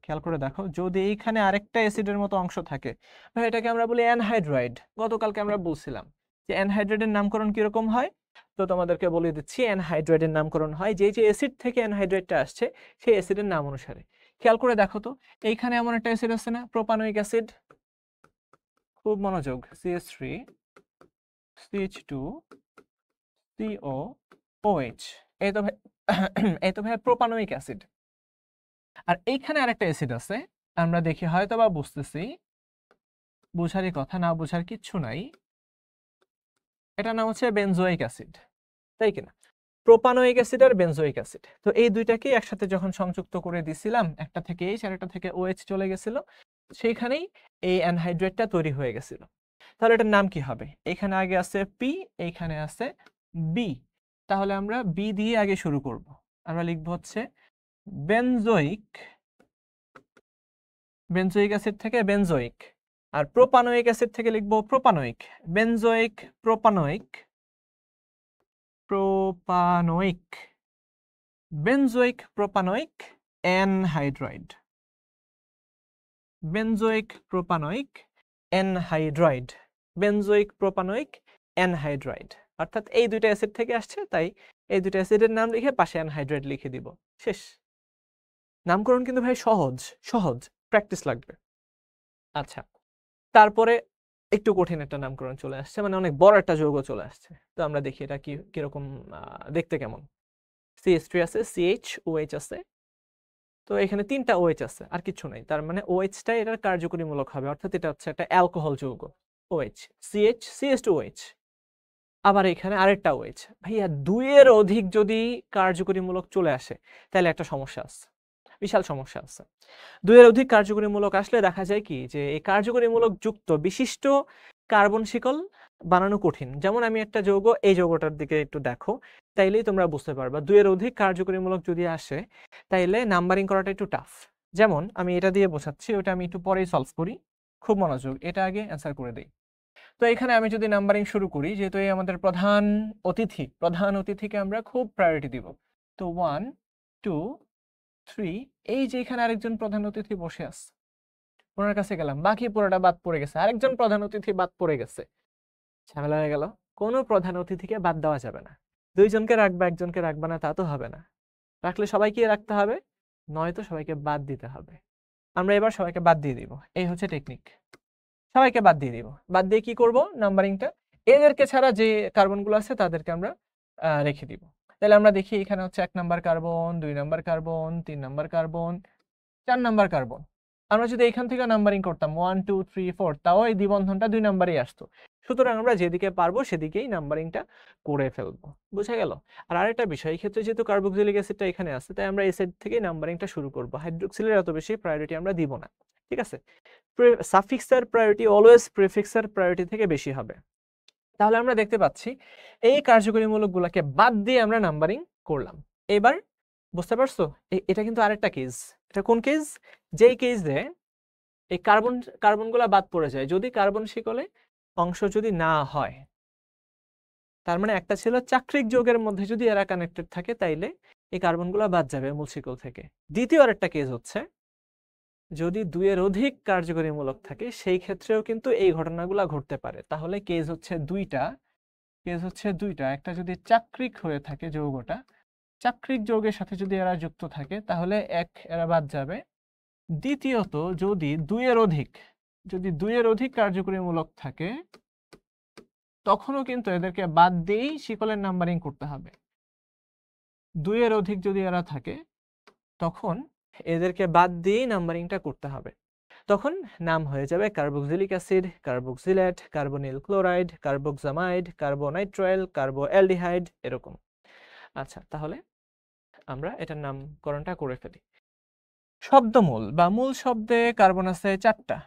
খেয়াল করে দেখো, যদি এইখানে আরেকটা অ্যাসিডের মতো অংশ থাকে, ভাই এটাকে আমরা বলি অ্যানহাইড্রাইড। গতকালকে আমরা বলছিলাম যে অ্যানহাইড্রাইডের নামকরণ কিরকম হয়, তো তোমাদেরকে বলে দিচ্ছি। অ্যানহাইড্রাইডের নামকরণ হয় যে যে অ্যাসিড থেকে অ্যানহাইড্রাইডটা আসছে সেই অ্যাসিডের নাম অনুসারে। খেয়াল করে দেখো তো, এইখানে এমন একটা অ্যাসিড আছে না, প্রোপানোয়িক অ্যাসিড, খুব মনোযোগ, CH3 CH2 COOH, এই তো ভাই এই তো ভাই প্রোপানোয়িক অ্যাসিড। আর এইখানে আরেকটা অ্যাসিড আছে, আমরা দেখি হয়তো বা বুঝতেছি, বুঝারই কথা, না বুঝার কিচ্ছু নাই। এটার নাম হচ্ছে বেনজোইক অ্যাসিড, তাই কিনা? প্রোপানোয়িক অ্যাসিড আর বেনজোইক অ্যাসিড, তো এই দুইটাকে একসাথে যখন সংযুক্ত করে দিছিলাম, একটা থেকে H আর একটা থেকে OH চলে গেছিল, সেইখানেই এই অ্যানহাইড্রেটটা তৈরি হয়ে গেছিল। তাহলে এটার নাম কি হবে? এখানে আগে আছে P, এইখানে আছে B, তাহলে আমরা B দিয়ে আগে শুরু করব। আমরা লিখব হচ্ছে বেনজোইক, বেনজোইক অ্যাসিড থেকে বেনজোইক, আর প্রোপানোয়িক অ্যাসিড থেকে লিখব propanoic. Benzoic, propanoic, propanoic, benzoic, propanoic, anhydride, benzoic, propanoic, anhydride, benzoic, propanoic, anhydride. অর্থাৎ এই দুইটা অ্যাসিড থেকে আসছে, তাই এই দুইটা অ্যাসিডের নাম লিখে পাশে অ্যানহাইড্রাইড লিখে দিব, শেষ। নামকরণ কিন্তু ভাই সহজ সহজ, প্র্যাকটিস লাগবে। আচ্ছা, তারপরে একটু কঠিন একটা নামকরণ চলে আসছে, মানে অনেক বড় একটা যৌগ চলে আসছে। তো আমরা দেখি এটা কিরকম দেখতে কেমন। CH3 আছে, CHOH আছে, তো এখানে 3টা OH আছে, আর কিছু নাই, তার মানে OH-টাই এটার কার্যকরীমূলক হবে, অর্থাৎ এটা হচ্ছে একটা অ্যালকোহল যৌগ। OH, CH, CH2OH, আবার এখানে আরেকটা OH। ভাইয়া 2 এর অধিক যদি কার্যকরীমূলক চলে আসে তাহলে একটা সমস্যা আছে, বিশাল সমস্যা আছে। 2 এর অধিক কার্যকরীমূলক আসলে দেখা যায় কি, যে এই কার্যকরীমূলক যুক্ত বিশিষ্ট কার্বন শিকল বানানো কঠিন। যেমন আমি একটা যৌগ, এই যৌগটার দিকে একটু দেখো, তাইলেই তোমরা বুঝতে পারবা 2 এর অধিক কার্যকরীমূলক যদি আসে তাইলে নাম্বারিং করাটা একটু টাফ। যেমন আমি এটা দিয়ে বোঝাচ্ছি, ওটা আমি একটু পরেই সলভ করি, খুব মনোযোগ, এটা আগে অ্যান্সার করে দেই। তো এখানে আমি যদি নাম্বারিং শুরু করি, যেহেতু এই আমাদের প্রধান অতিথিকে আমরা খুব প্রায়োরিটি দিব। তো 1 2 3, এই যে এখানে আরেকজন প্রধান অতিথি বসে আছে, ওনার কাছে গেলাম, বাকি পুরোটা বাদ পড়ে গেছে, আরেকজন প্রধান অতিথি বাদ পড়ে গেছে, ঝামেলা হয়ে গেল। কোনো প্রধান অতিথিকে বাদ দেওয়া যাবে না, দুইজনকে রাখবা একজনকে রাখবা না তা তো হবে না, রাখলে সবাইকে রাখতে হবে, নয়তো সবাইকে বাদ দিতে হবে। আমরা এবার সবাইকে বাদ দিয়ে দিব, এই হচ্ছে টেকনিক। সবাইকে বাদ দিয়ে দিব, বাদ দিয়ে কি করব, নাম্বারিংটা এদেরকে ছাড়া যে কার্বনগুলো আছে তাদেরকে আমরা রেখে দিব। তাহলে আমরা দেখি এখানে হচ্ছে 1 number carbon, 2 number carbon, 3 number carbon, 4 number carbon. আমরা যদি এখান থেকে নাম্বারিং করতাম 1 2 3 4, তাও এই দ্বিবন্ধনটা 2 নাম্বারেই আসতো। সুতরাং আমরা যেদিকে পারবো সেদিকেই নাম্বারিংটা করে ফেলবো, বুঝা গেল? আর আরেকটা বিষয়, এই ক্ষেত্রে যেহেতু কার্বক্সিলিক অ্যাসিডটা এখানে আছে, তাই আমরা এই সাইড থেকেই নাম্বারিংটা শুরু করব, হাইড্রোক্সিলের এত বেশি প্রায়োরিটি আমরা দিব না, ঠিক আছে? সাফিক্সের প্রায়োরিটি অলওয়েজ প্রিফিক্সের প্রায়োরিটি থেকে বেশি হবে। তাহলে আমরা দেখতে পাচ্ছি এই কার্যকরী মূলকগুলোকে বাদ দিয়ে আমরা নাম্বারিং করলাম। এবার বুঝতে পারছো, এটা কিন্তু আরেকটা কেস। এটা কোন কেস? যেই কেসে এই কার্বনগুলো বাদ পড়ে যায়, যদি কার্বন শিকলে অংশ যদি না হয়, তার মানে একটা ছিল চাক্রিক যৌগের মধ্যে যদি এরা কানেক্টেড থাকে, তাইলে এই কার্বনগুলো বাদ যাবে মূল শিকল থেকে। দ্বিতীয় আরেকটা কেস হচ্ছে, যদি 2-এর অধিক কার্যকরী মূলক থাকে, সেই ক্ষেত্রেও কিন্তু এই ঘটনাগুলো ঘটতে পারে। তাহলে কেস হচ্ছে দুইটা, একটা যদি চাক্রিক হয়ে থাকে যৌগটা, চাক্রিক যৌগের সাথে যদি এরা যুক্ত থাকে, তাহলে এরা বাদ যাবে। দ্বিতীয়ত যদি 2-এর অধিক কার্যকরী মূলক থাকে, তখনও কিন্তু এদেরকে বাদ দিয়েই শিকলের নাম্বারিং করতে হবে। 2-এর অধিক যদি এরা থাকে, তখন এদেরকে বাদ দিয়েই নাম্বারিংটা করতে হবে। তখন নাম হয়ে যাবে carboxylic acid, carboxylate, carbonyl chloride, carboxamide, carbonitrile, carbaldehyde, এরকম। আচ্ছা, তাহলে আমরা এটার নামকরণটা করে ফেলি। শব্দমূল বা মূল শব্দে কার্বন আছে 4টা,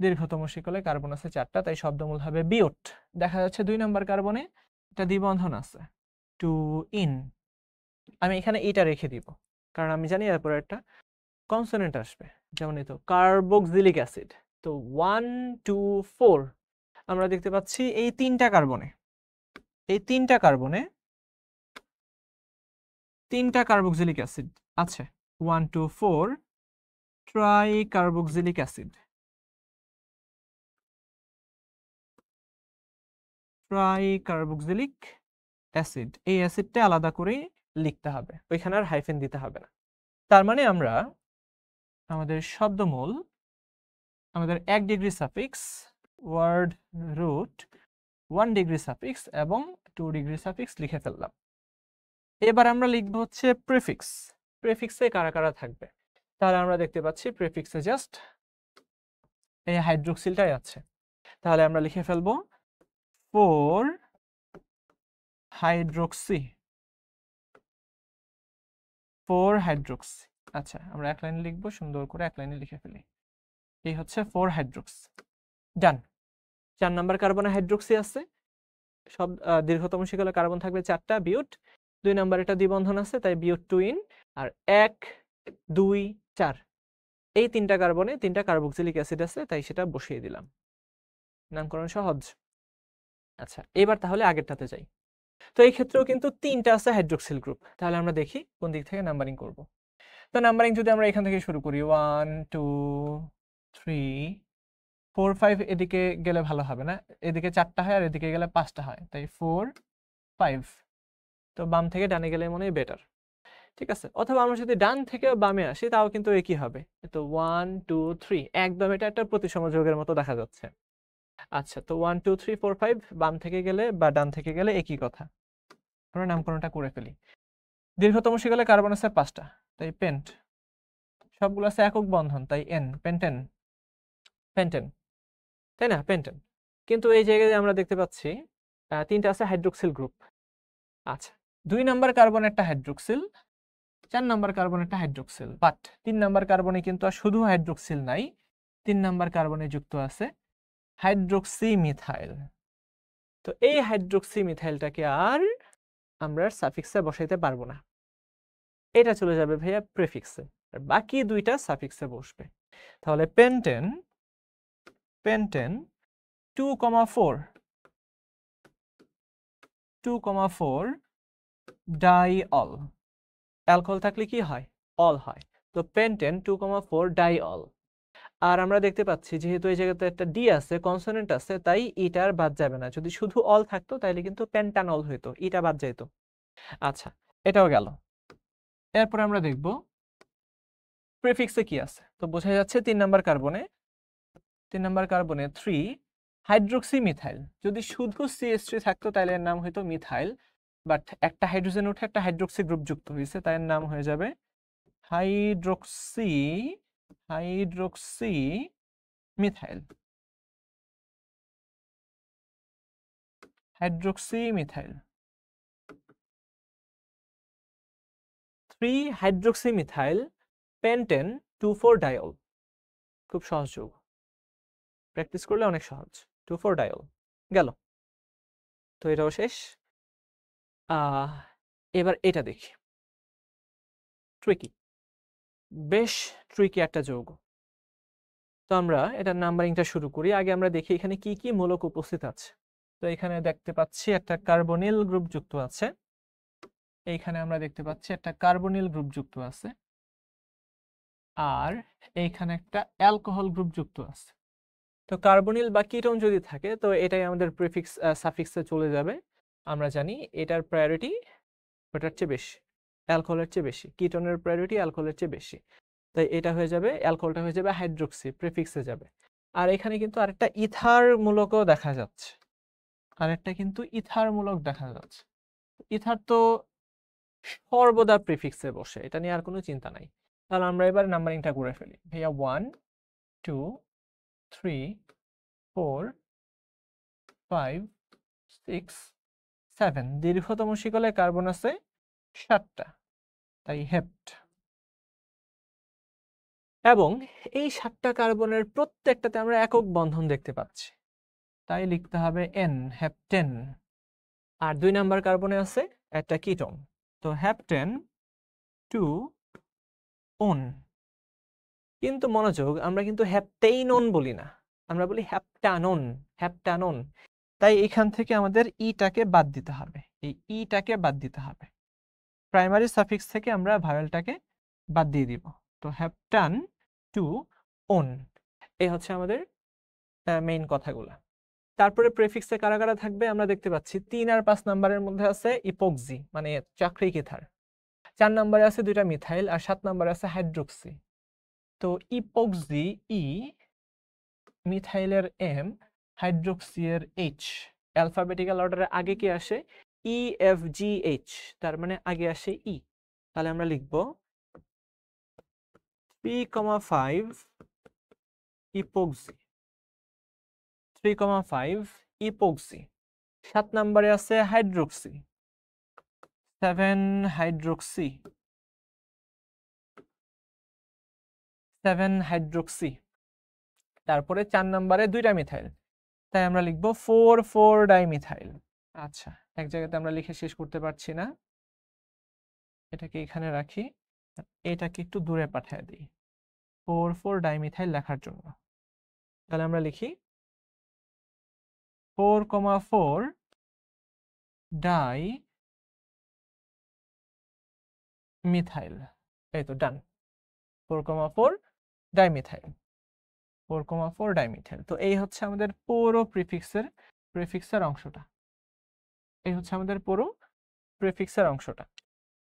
দীর্ঘতম শিকলে কার্বন আছে 4টা, তাই শব্দমূল হবে বিউট। দেখা যাচ্ছে 2 নাম্বার কার্বনে একটা দ্বিবন্ধন আছে 2 ইন। আমি এখানে এটা রেখে দিব, কারণ আমি জানি এরপর একটা কনসোনেন্ট আসবে, যেমন এই তো কার্বক্সিলিক অ্যাসিড। তো 1 2 4 আমরা দেখতে পাচ্ছি এই 3টা কার্বনে 3টা কার্বক্সিলিক অ্যাসিড আছে। 1 2 4 ট্রাই কার্বক্সিলিক অ্যাসিড, এই অ্যাসিডটা আলাদা করে লিখতে হবে, ওইখানে আর হাইফেন দিতে হবে না। তার মানে আমরা আমাদের শব্দমূল, আমাদের 1 degree suffix, word root, 1 degree suffix এবং 2 ডিগ্রি সাফিক্স লিখে ফেললাম। এবার আমরা লিখবো হচ্ছে প্রিফিক্স। প্রিফিক্সে কারা কারা থাকবে? তাহলে আমরা দেখতে পাচ্ছি প্রিফিক্সে জাস্ট এই হাইড্রোক্সিলটাই আছে। তাহলে আমরা লিখে ফেলবো 4 হাইড্রোক্সি। আচ্ছা, আমরা এক লাইনে লিখবো, সুন্দর করে এক লাইনে লিখে ফেলি। এই হচ্ছে 4 হাইড্রোক্স। ডান। 4 নাম্বার কার্বনে হাইড্রোক্সি আছে, সব দীর্ঘতম শিকলে কার্বন থাকবে 4টা, বিউট। 2 নাম্বার এটা দ্বিবন্ধন আছে, তাই বিউট 2 ইন। আর 1 2 4 এই 3টা কার্বনে 3টা কার্বক্সিলিক অ্যাসিড আছে, তাই সেটা বসিয়ে দিলাম। নামকরণ সহজ। আচ্ছা, এবার তাহলে আগেরটাতে যাই। তো এই ক্ষেত্রেও কিন্তু 3টা আছে হাইড্রোক্সিল গ্রুপ। তাহলে আমরা দেখি কোন দিক থেকে নাম্বারিং করব। তো নাম্বারিং যদি আমরা এখান থেকে শুরু করি 1 2 3 4 5, এদিকে গেলে ভালো হবে না, এদিকে 4টা হয় আর এদিকে গেলে 5টা হয়, তাই 4 5। তো বাম থেকে ডানে গেলে মনে হয় বেটার, ঠিক আছে? অথবা আমরা যদি ডান থেকে বামে আসি, তাও কিন্তু একই হবে। তো 1 2 3 একদম এটা একটা প্রতিসম যৌগের মতো দেখা যাচ্ছে। আচ্ছা, তো 1 2 3 4 5 বাম থেকে গেলে বা ডান থেকে গেলে একই কথা। আমরা নামকরণটা করে ফেলি। দীর্ঘতম শিকলে কার্বন আছে 5টা, তাই পেন্ট। সবগুলো আছে একক বন্ধন, তাই এন, পেন্টেন। তাই না, পেন্টেন। কিন্তু এই জায়গায় আমরা দেখতে পাচ্ছি 3টা আছে হাইড্রোক্সিল গ্রুপ। আচ্ছা, 2 নাম্বার কার্বন একটা হাইড্রোক্সিল, 4 নাম্বার কার্বন একটা হাইড্রোক্সিল, বাট 3 নাম্বার কার্বনে কিন্তু আর শুধু হাইড্রোক্সিল নাই, 3 নাম্বার কার্বনে যুক্ত আছে হাইড্রোক্সি মিথাইল। তো এই হাইড্রোক্সি মিথাইলটাকে আর আমরা সাফিক্সে বসাইতে পারবো না, এটা চলে যাবে ভাইয়া প্রিফিক্সে। আর বাকি দুইটা সাফিক্সে বসবে। তাহলে পেন্টেন 2,4 ডাইঅল। অ্যালকোহল থাকলে কি হয়? অল হয়। তো পেন্টেন 2,4 ডাইঅল। আর আমরা দেখতে পাচ্ছি যেহেতু এই জায়গাতে একটা ডি আছে, কনসোনেন্ট আছে, তাই ইটার বাদ যাবে না। যদি শুধু অল থাকতো তাহলে কিন্তু পেন্টানল হইতো, ইটা বাদ যাইতো। আচ্ছা, এটাও গেল। এরপর আমরা দেখব প্রিফিক্সে কি আছে। তো বোঝা যাচ্ছে 3 নাম্বার কার্বনে 3 হাইড্রোক্সি মিথাইল। যদি শুধু CH3 থাকতো তাহলে এর নাম হইতো মিথাইল, বাট একটা হাইড্রোজেন উঠে একটা হাইড্রোক্সি গ্রুপ যুক্ত হয়েছে, তাই এর নাম হয়ে যাবে hydroxy methyl. Hydroxy methyl 3 hydroxy methyl pentane 2,4 ডাইঅল। খুব সহজ যৌগ, প্র্যাকটিস করলে অনেক সহজ। 2,4 ডাইঅল গেল। তো এটাও শেষ। এবার এটা দেখি, ট্রিকি, বেশ ট্রিকি একটা যৌগ। তো আমরা এটার নাম্বারিংটা শুরু করি। আগে আমরা দেখি এখানে কি কি মূলক উপস্থিত আছে। তো এখানে দেখতে পাচ্ছি একটা কার্বনিল গ্রুপ যুক্ত আছে, এইখানে আমরা দেখতে পাচ্ছি একটা কার্বনিল গ্রুপ যুক্ত আছে, আর এইখানে একটা অ্যালকোহল গ্রুপ যুক্ত আছে। তো কার্বনিল বা কিটোন যদি থাকে তো এটাই আমাদের প্রিফিক্স সাফিক্সে চলে যাবে। আমরা জানি এটার প্রায়োরিটি ওটার চেয়ে বেশি, অ্যালকোহলের চেয়ে বেশি। কিটোনের প্রায়োরিটি অ্যালকোহলের চেয়ে বেশি, তাই এটা হয়ে যাবে, অ্যালকোহলটা হয়ে যাবে হাইড্রোক্সি, প্রিফিক্সে যাবে। আর এখানে কিন্তু আরেকটা ইথার মূলকও দেখা যাচ্ছে, আরেকটা কিন্তু ইথার মূলক দেখা যাচ্ছে। ইথার তো সর্বদা প্রিফিক্সে বসে, এটা নিয়ে আর কোনো চিন্তা নাই। তাহলে আমরা এবার নাম্বারিংটা করে ফেলি ভাইয়া। 1 2 3 4 5 6 7। দীর্ঘতম শিকলে কার্বন আছে 7টা, তাই হেপ্ট। এবং এই 7টা কার্বনের প্রত্যেকটাতে আমরা একক বন্ধন দেখতে পাচ্ছি, তাই লিখতে হবে N, হেপ্টেন। আর 2 নাম্বার কার্বনে আছে একটা কিটোন, তো হেপ্টেন 2 ওন। কিন্তু মনোযোগ, আমরা কিন্তু হ্যাপটেইনন বলি না, আমরা বলি হ্যাপটানন, হ্যাপটানন। তাই এখান থেকে আমাদের ইটাকে বাদ দিতে হবে, এই ইটাকে বাদ দিতে হবে। প্রাইমারি সাফিক্স থেকে আমরা ভাওয়েলটাকে বাদ দিয়ে দিব। তো হ্যাপটান 2 ওন, এই হচ্ছে আমাদের মেইন কথাগুলো। তারপরে প্রেফিক্সে কারা কারা থাকবে আমরা দেখতে পাচ্ছি। 3 আর 5 নাম্বারের মধ্যে আছে ইপোক্সি, মানে চাকরিক ইথার। 4 নাম্বারে আছে 2টা মিথাইল, আর 7 নাম্বারে আছে হাইড্রোক্সি। তো ইপোক্সি ই, মিথাইলের এম, হাইড্রোক্সিয়ের এইচ। অ্যালফাবেটিক্যাল অর্ডারে আগে কি আসে? EFGH, তার মানে আগে আসে ই। তাহলে আমরা লিখব 3,5 ইপোক্সি, 3,5 ইপোক্সি। 7 নম্বরে আছে হাইড্রোক্সি, 7 হাইড্রোক্সি, 7 হাইড্রোক্সি। তারপরে 4 নম্বরে 2টা মিথাইল, তাই আমরা লিখব 4,4 ডাইমিথাইল। আচ্ছা, এক জায়গাতে আমরা লিখে শেষ করতে পারছি না, এটাকে এখানে রাখি, এটাকে একটু দূরে পাঠিয়ে দিই 4,4 ডাইমিথাইল লেখার জন্য। তাহলে আমরা লিখি 4,4 ডাই মিথাইল। এই তো ডান, 4,4 ডাইমিথাইল, 4,4 ডাইমিথাইল। তো এই হচ্ছে আমাদের পুরো প্রিফিক্সের অংশটা, এই হচ্ছে আমাদের পুরো প্রিফিক্সের অংশটা।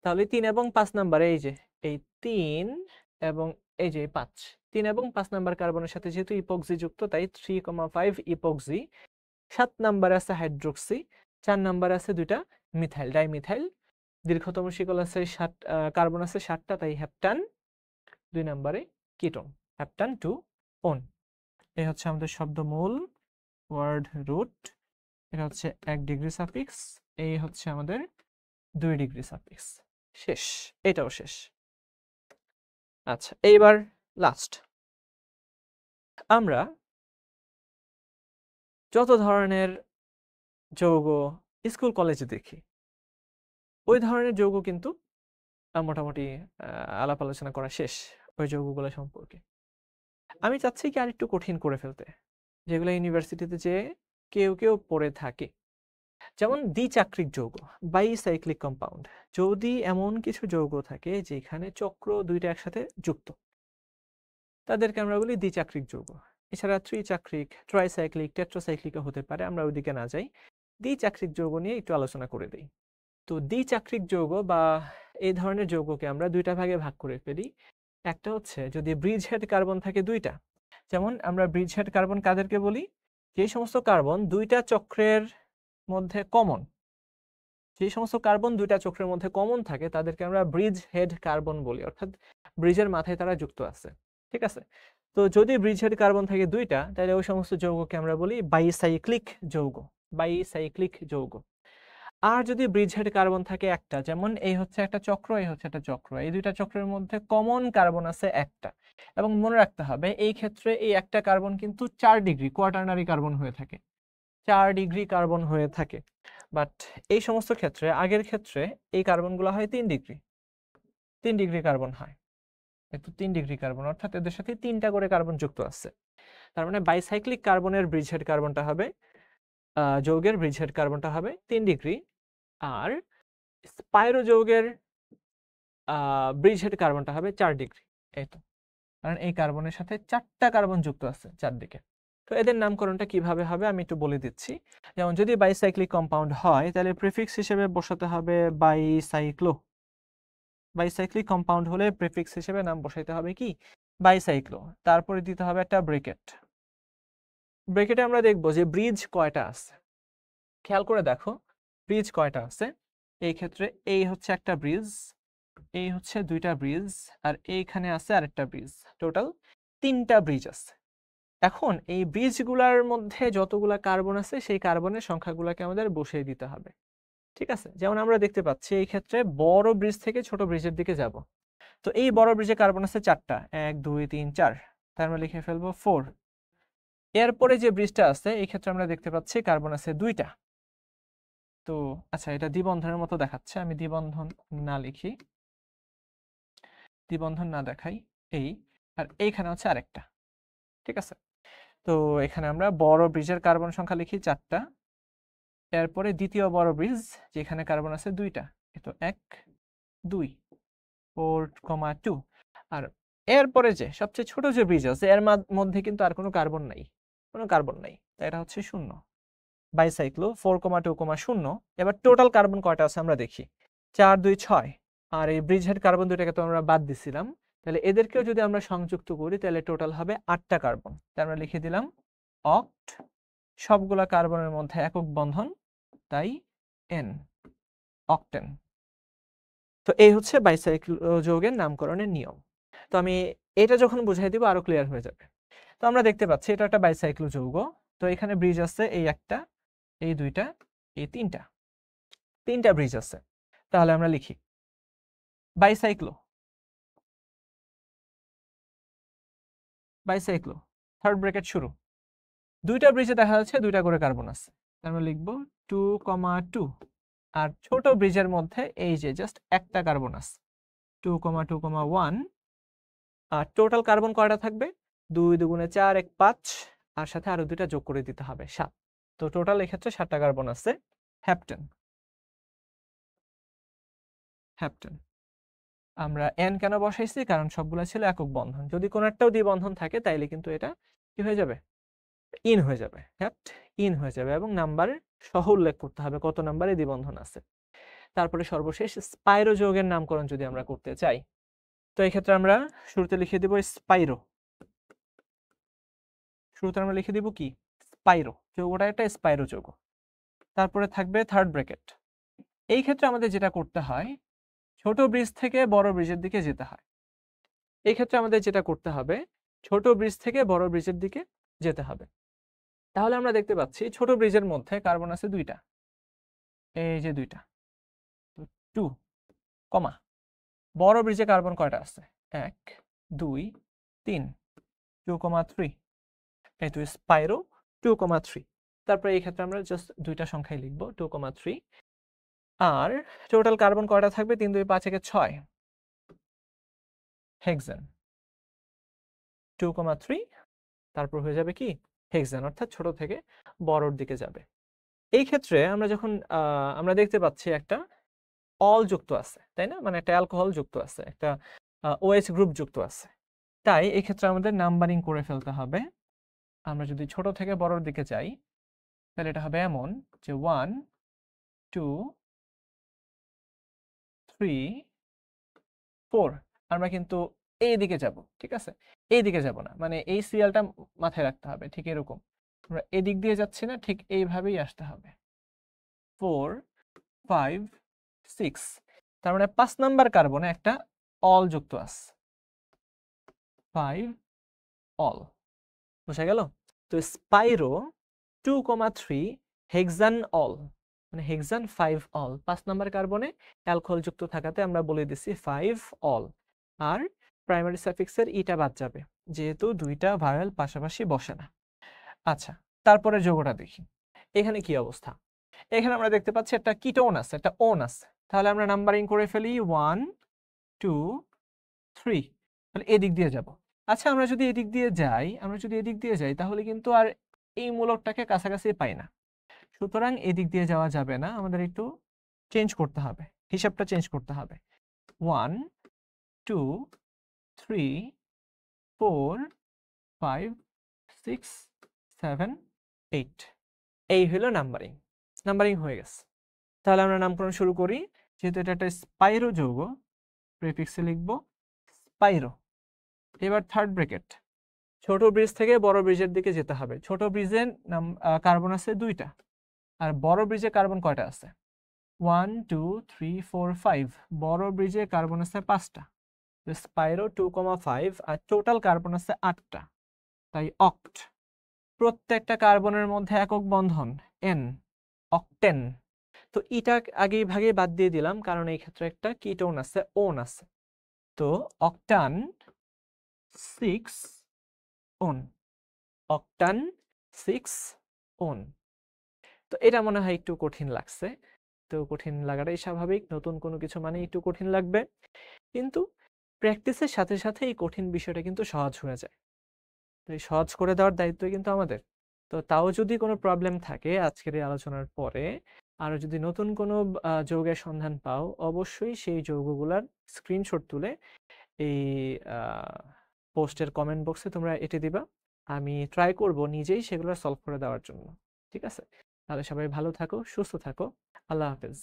তাহলে 3 এবং 5 নাম্বারে এই যে এই 3 এবং এই যে 5, 3 এবং 5 নাম্বার কার্বনের সাথে যেহেতু ইপোক্সি যুক্ত, তাই 3,5 ইপোক্সি। 7 নাম্বারে আছে হাইড্রোক্সি, 4 নাম্বারে আছে 2টা মিথাইল, ডাইমিথাইল। দীর্ঘতম শিকল আছে 7, কার্বন আছে 7টা, তাই হেপ্টান। 2 নাম্বারে কিটোন, হেপ্টান 2 ওন। এই হচ্ছে আমাদের শব্দমূল, ওয়ার্ড রুট। এটা হচ্ছে 1 ডিগ্রি সাফিক্স, এই হচ্ছে আমাদের 2 ডিগ্রি সাফিক্স। শেষ, এটাও শেষ। আচ্ছা, এইবার লাস্ট। আমরা যত ধরনের যৌগ স্কুল কলেজে দেখি, ওই ধরনের যৌগ কিন্তু মোটামুটি আলাপ আলোচনা করা শেষ ওই যৌগগুলো সম্পর্কে। আমি চাচ্ছি কি আরেকটু কঠিন করে ফেলতে, যেগুলো ইউনিভার্সিটিতে যে কেউ কেউ পড়ে থাকে, যেমন দ্বিচাক্রিক যৌগ, বাইসাইক্লিক কম্পাউন্ড। যদি এমন কিছু যৌগ থাকে যেখানে চক্র দুইটা একসাথে যুক্ত, তাদেরকে আমরা বলি দ্বিচাক্রিক যৌগ। এছাড়া ত্রিচাক্রিক, ট্রাইসাইক্লিক, টেট্রাসাইক্লিকও হতে পারে, আমরা ওইদিকে না যাই, দ্বিচাক্রিক যৌগ নিয়ে একটু আলোচনা করে দিই। তো দ্বিচাক্রিক যৌগ বা এই ধরনের যৌগকে আমরা দুইটা ভাগে ভাগ করে ফেলি। একটা হচ্ছে যদি ব্রিজ হেড কার্বন থাকে দুইটা, যেমন আমরা ব্রিজ হেড কার্বন কাদেরকে বলি, যে সমস্ত কার্বন দুইটা চক্রের মধ্যে কমন, যে সমস্ত কার্বন দুইটা চক্রের মধ্যে কমন থাকে তাদেরকে আমরা ব্রিজ হেড কার্বন বলি, অর্থাৎ ব্রিজের মাথায় তারা যুক্ত আছে। ঠিক আছে, তো যদি ব্রিজ হেড কার্বন থাকে দুইটা, তাহলে ওই সমস্ত যৌগকে আমরা বলি বাইসাইক্লিক যৌগ, বাইসাইক্লিক যৌগ। আর যদি ব্রিজ হেড কার্বন থাকে একটা, যেমন এই হচ্ছে একটা চক্র, এই হচ্ছে একটা চক্র, এই দুইটা চক্রের মধ্যে কমন কার্বন আছে একটা, এবং মনে রাখতে হবে এই ক্ষেত্রে এই একটা কার্বন কিন্তু 4 ডিগ্রি কোয়াটারনারি কার্বন হয়ে থাকে, 4 ডিগ্রি কার্বন হয়ে থাকে। বাট এই সমস্ত ক্ষেত্রে, আগের ক্ষেত্রে এই কার্বনগুলো হয় 3 ডিগ্রি, 3 ডিগ্রি কার্বন হয়, একটু 3 ডিগ্রি কার্বন, অর্থাৎ এদের সাথে 3টা করে কার্বন যুক্ত আছে। তার মানে বাইসাইক্লিক কার্বনের ব্রিজ হেড কার্বনটা হবে, যৌগের ব্রিজ হেড কার্বনটা হবে 3 ডিগ্রি, আর স্পাইরো যৌগের ব্রিজ হেড কার্বনটা হবে 4 ডিগ্রি। এই তো, কারণ এই কার্বনের সাথে 4টা কার্বন যুক্ত আছে চারদিকে। তো এদের নামকরণটা কিভাবে হবে আমি একটু বলে দিচ্ছি। যেমন যদি বাইসাইক্লিক কম্পাউন্ড হয় তাহলে প্রিফিক্স হিসেবে বসাতে হবে বাইসাইক্লো। বাইসাইক্লিক কম্পাউন্ড হলে প্রিফিক্স হিসেবে নাম বসাইতে হবে কি, বাইসাইক্লো। তারপরে দিতে হবে একটা ব্রেকেট। ব্রেকেটে আমরা দেখব যে ব্রিজ কয়টা আছে, খেয়াল করে দেখো ব্রিজ কয়টা আছে। এই ক্ষেত্রে এই হচ্ছে একটা ব্রিজ, এই হচ্ছে দুইটা ব্রিজ, আর এইখানে আছে আরেকটা ব্রিজ, টোটাল 3টা ব্রিজ আছে। এখন এই ব্রিজগুলোর মধ্যে যতগুলা কার্বন আছে সেই কার্বনের সংখ্যাগুলোকে আমাদের বসিয়ে দিতে হবে। ঠিক আছে, যেমন আমরা দেখতে পাচ্ছি এই ক্ষেত্রে বড় ব্রিজ থেকে ছোট ব্রিজের দিকে যাব। তো এই বড় ব্রিজে কার্বন আছে 4টা, 1 2 3 4, তার আমরা লিখে ফেলবো 4। এরপরে যে ব্রিজটা আছে এই ক্ষেত্রে আমরা দেখতে পাচ্ছি কার্বন আছে 2টা। তো আচ্ছা, এটা দ্বিবন্ধনের মতো দেখাচ্ছে, আমি দ্বিবন্ধন না লিখি, দ্বিবন্ধন না দেখাই, এই আর এইখানে হচ্ছে আরেকটা। ঠিক আছে, তো এখানে আমরা বড় ব্রিজের কার্বন সংখ্যা লিখি 4টা, এরপরে দ্বিতীয় বড় ব্রিজ যেখানে কার্বন আছে 2টা, তো 1 2 4, 2, আর এরপরে যে সবচেয়ে ছোট যে ব্রিজ আছে এর মধ্যে কিন্তু আর কোনো কার্বন নাই, কোনো কার্বন নাই, তাই এটা হচ্ছে 0, বাইসাইক্লো 4, 2, 0। এবার টোটাল কার্বন কয়টা আছে আমরা দেখি, 4 2 6, আর এই ব্রিজ হেড কার্বন দুইটাকে তো আমরা বাদ দিছিলাম, তাহলে এদেরকেও যদি আমরা সংযুক্ত করি তাহলে টোটাল হবে 8টা কার্বন, তাই আমরা লিখে দিলাম অক্ট। সবগুলা কার্বনের মধ্যে একক বন্ধন, তাই N, অক্টেন। তো এই হচ্ছে বাইসাইক্লো যৌগের নামকরণের নিয়ম। তো আমি এটা যখন বুঝাই দিব আরো ক্লিয়ার হয়ে যাবে। তো আমরা দেখতে পাচ্ছি এটা একটা বাইসাইক্লো যৌগ। তো এখানে ব্রিজ আছে এই একটা, এই দুইটা, এই 3টা ব্রিজ আছে। তাহলে আমরা লিখি বাইসাইক্লো, বাইসাইক্লো, থার্ড ব্র্যাকেট শুরু, দুইটা ব্রিজে দেখা যাচ্ছে 2টা করে কার্বন আছে, আমরা লিখবো 2, 2, আর ছোট ব্রিজের মধ্যে এই যে জাস্ট একটা কার্বন আছে 2, 2, 1, আর টোটাল কার্বন কয়টা থাকবে, 2 2 4 1 5, আর সাথে আরো 2টা যোগ করে দিতে হবে 7। তো টোটাল এক্ষেত্রে 7টা কার্বন আছে, হ্যাপটেন, হ্যাপটেন। আমরা N কেন বসাইছি, কারণ সবগুলা ছিল একক বন্ধন, যদি কোনো একটাও দ্বিবন্ধন থাকে তাইলে কিন্তু এটা কি হয়ে যাবে, ইন হয়ে যাবে, হ্যাপ্ট ইন হয়ে যাবে, এবং নাম্বার সহ উল্লেখ করতে হবে কত নাম্বারে দ্বিবন্ধন আছে। তারপরে সর্বশেষ স্পাইরো যৌগের নামকরণ যদি আমরা করতে চাই, তো এই ক্ষেত্রে আমরা শুরুতে লিখে দিব স্পাইরো, শুরুতে আমরা লিখে দিব কি, স্পাইরো, যৌগটা একটা স্পাইরো যৌগ। তারপরে থাকবে থার্ড ব্র্যাকেট। এই ক্ষেত্রে আমাদের যেটা করতে হয়, ছোট ব্রিজ থেকে বড় ব্রিজের দিকে যেতে হয়। এই ক্ষেত্রে আমাদের যেটা করতে হবে, ছোট ব্রিজ থেকে বড় ব্রিজের দিকে যেতে হবে। তাহলে আমরা দেখতে পাচ্ছি ছোট ব্রিজের মধ্যে কার্বন আছে 2টা, এই যে 2টা, 2, কমা, বড় ব্রিজে কার্বন কয়টা আছে, 1 2 3, 2, 3, এই তো স্পাইরো 2, 3। তারপরে এই ক্ষেত্রে আমরা জাস্ট 2টা সংখ্যাই লিখবো 2, 3, আর টোটাল কার্বন কয়টা থাকবে, 3 2 5 1 6, হেক্সেন, 2,3 তারপর হয়ে যাবে কি হেক্সেন, অর্থাৎ ছোট থেকে বড়র দিকে যাবে। এই ক্ষেত্রে আমরা যখন আমরা দেখতে পাচ্ছি একটা অল যুক্ত আছে, তাই না, মানে একটা অ্যালকোহল যুক্ত আছে, একটা OH গ্রুপ যুক্ত আছে, তাই এই ক্ষেত্রে আমাদের নাম্বারিং করে ফেলতে হবে। আমরা যদি ছোট থেকে বড়র দিকে যাই তাহলে এটা হবে এমন যে 1 2 3 4। আমরা কিন্তু এই দিকে যাব, ঠিক আছে, এই দিকে যাব না, মানে এই সিরিয়ালটা মাথায় রাখতে হবে, ঠিক এরকম আমরা এদিক দিয়ে যাচ্ছি না, ঠিক এইভাবেই আসতে হবে। 4 5 6, তার মানে 5 নাম্বার কার্বনে একটা অল যুক্ত আছে, 5 অল, বুঝা গেল? তো স্পাইরো 2,3 হেক্সান অল, মানে হেক্সান 5 অল, 5 নাম্বার কার্বনে অ্যালকোহল যুক্ত থাকাতে আমরা বলে দিছি 5 অল, আর প্রাইমারি সাফিক্সের ইটা বাদ যাবে যেহেতু দুইটা ভায়াল পাশাপাশি বসে না। আচ্ছা, তারপরে যৌগটা দেখি, এখানে কি অবস্থা। এখানে আমরা দেখতে পাচ্ছি একটা কিটোন আছে, একটা ওন আছে, তাহলে আমরা নাম্বারিং করে ফেলি 1 2 3, তাহলে এদিক দিয়ে যাব। আচ্ছা, আমরা যদি এদিক দিয়ে যাই তাহলে কিন্তু আর এই মূলকটাকে কাছাকাছি পাই না, সুতরাং এদিক দিয়ে যাওয়া যাবে না, আমাদের একটু চেঞ্জ করতে হবে, হিসাবটা চেঞ্জ করতে হবে। 1 2 3 4 5 6 7 8, এই হলো নাম্বারিং। নাম্বারিং হয়ে গেছে, তাহলে আমরা নামকরণ শুরু করি। যেহেতু এটা একটা স্পাইরো যৌগ, প্রিফিক্সে লিখব স্পাইরো। এবার থার্ড ব্র্যাকেট, ছোট ব্রিজ থেকে বড় ব্রিজের দিকে যেতে হবে। ছোট ব্রিজের কার্বন আছে 2টা, আর বড় ব্রিজে কার্বন কয়টা আছে? 1 2 3 4 5, বড় ব্রিজে কার্বন আছে 5টা, স্পাইরো 2,5, আর টোটাল কার্বন আছে 8টা, তাই অক্ট। প্রত্যেকটা কার্বনের মধ্যে একক বন্ধন N, অক্টেন। তো এটা আগেই ভাগে বাদ দিয়ে দিলাম কারণ এই ক্ষেত্রে একটা কিটোন আছে, ওন আছে, তো অক্টান 6 ওন, অক্টান 6 ওন। তো এটা মনে হয় একটু কঠিন লাগছে, তো কঠিন লাগাটাই স্বাভাবিক, নতুন কোনো কিছু মানে একটু কঠিন লাগবে, কিন্তু প্র্যাকটিসের সাথে সাথে এই কঠিন বিষয়টা কিন্তু সহজ হয়ে যায়। তো এই সহজ করে দেওয়ার দায়িত্ব কিন্তু আমাদের। তো তাও যদি কোনো প্রবলেম থাকে আজকের এই আলোচনার পরে, আর যদি নতুন কোনো যৌগের সন্ধান পাও, অবশ্যই সেই যৌগগুলার স্ক্রিনশট তুলে এই পোস্টের কমেন্ট বক্সে তোমরা এঁটে দিবা। আমি ট্রাই করব নিজেই সেগুলো সলভ করে দেওয়ার জন্য, ঠিক আছে? তাহলে সবাই ভালো থাকো, সুস্থ থাকো, আল্লাহ হাফেজ।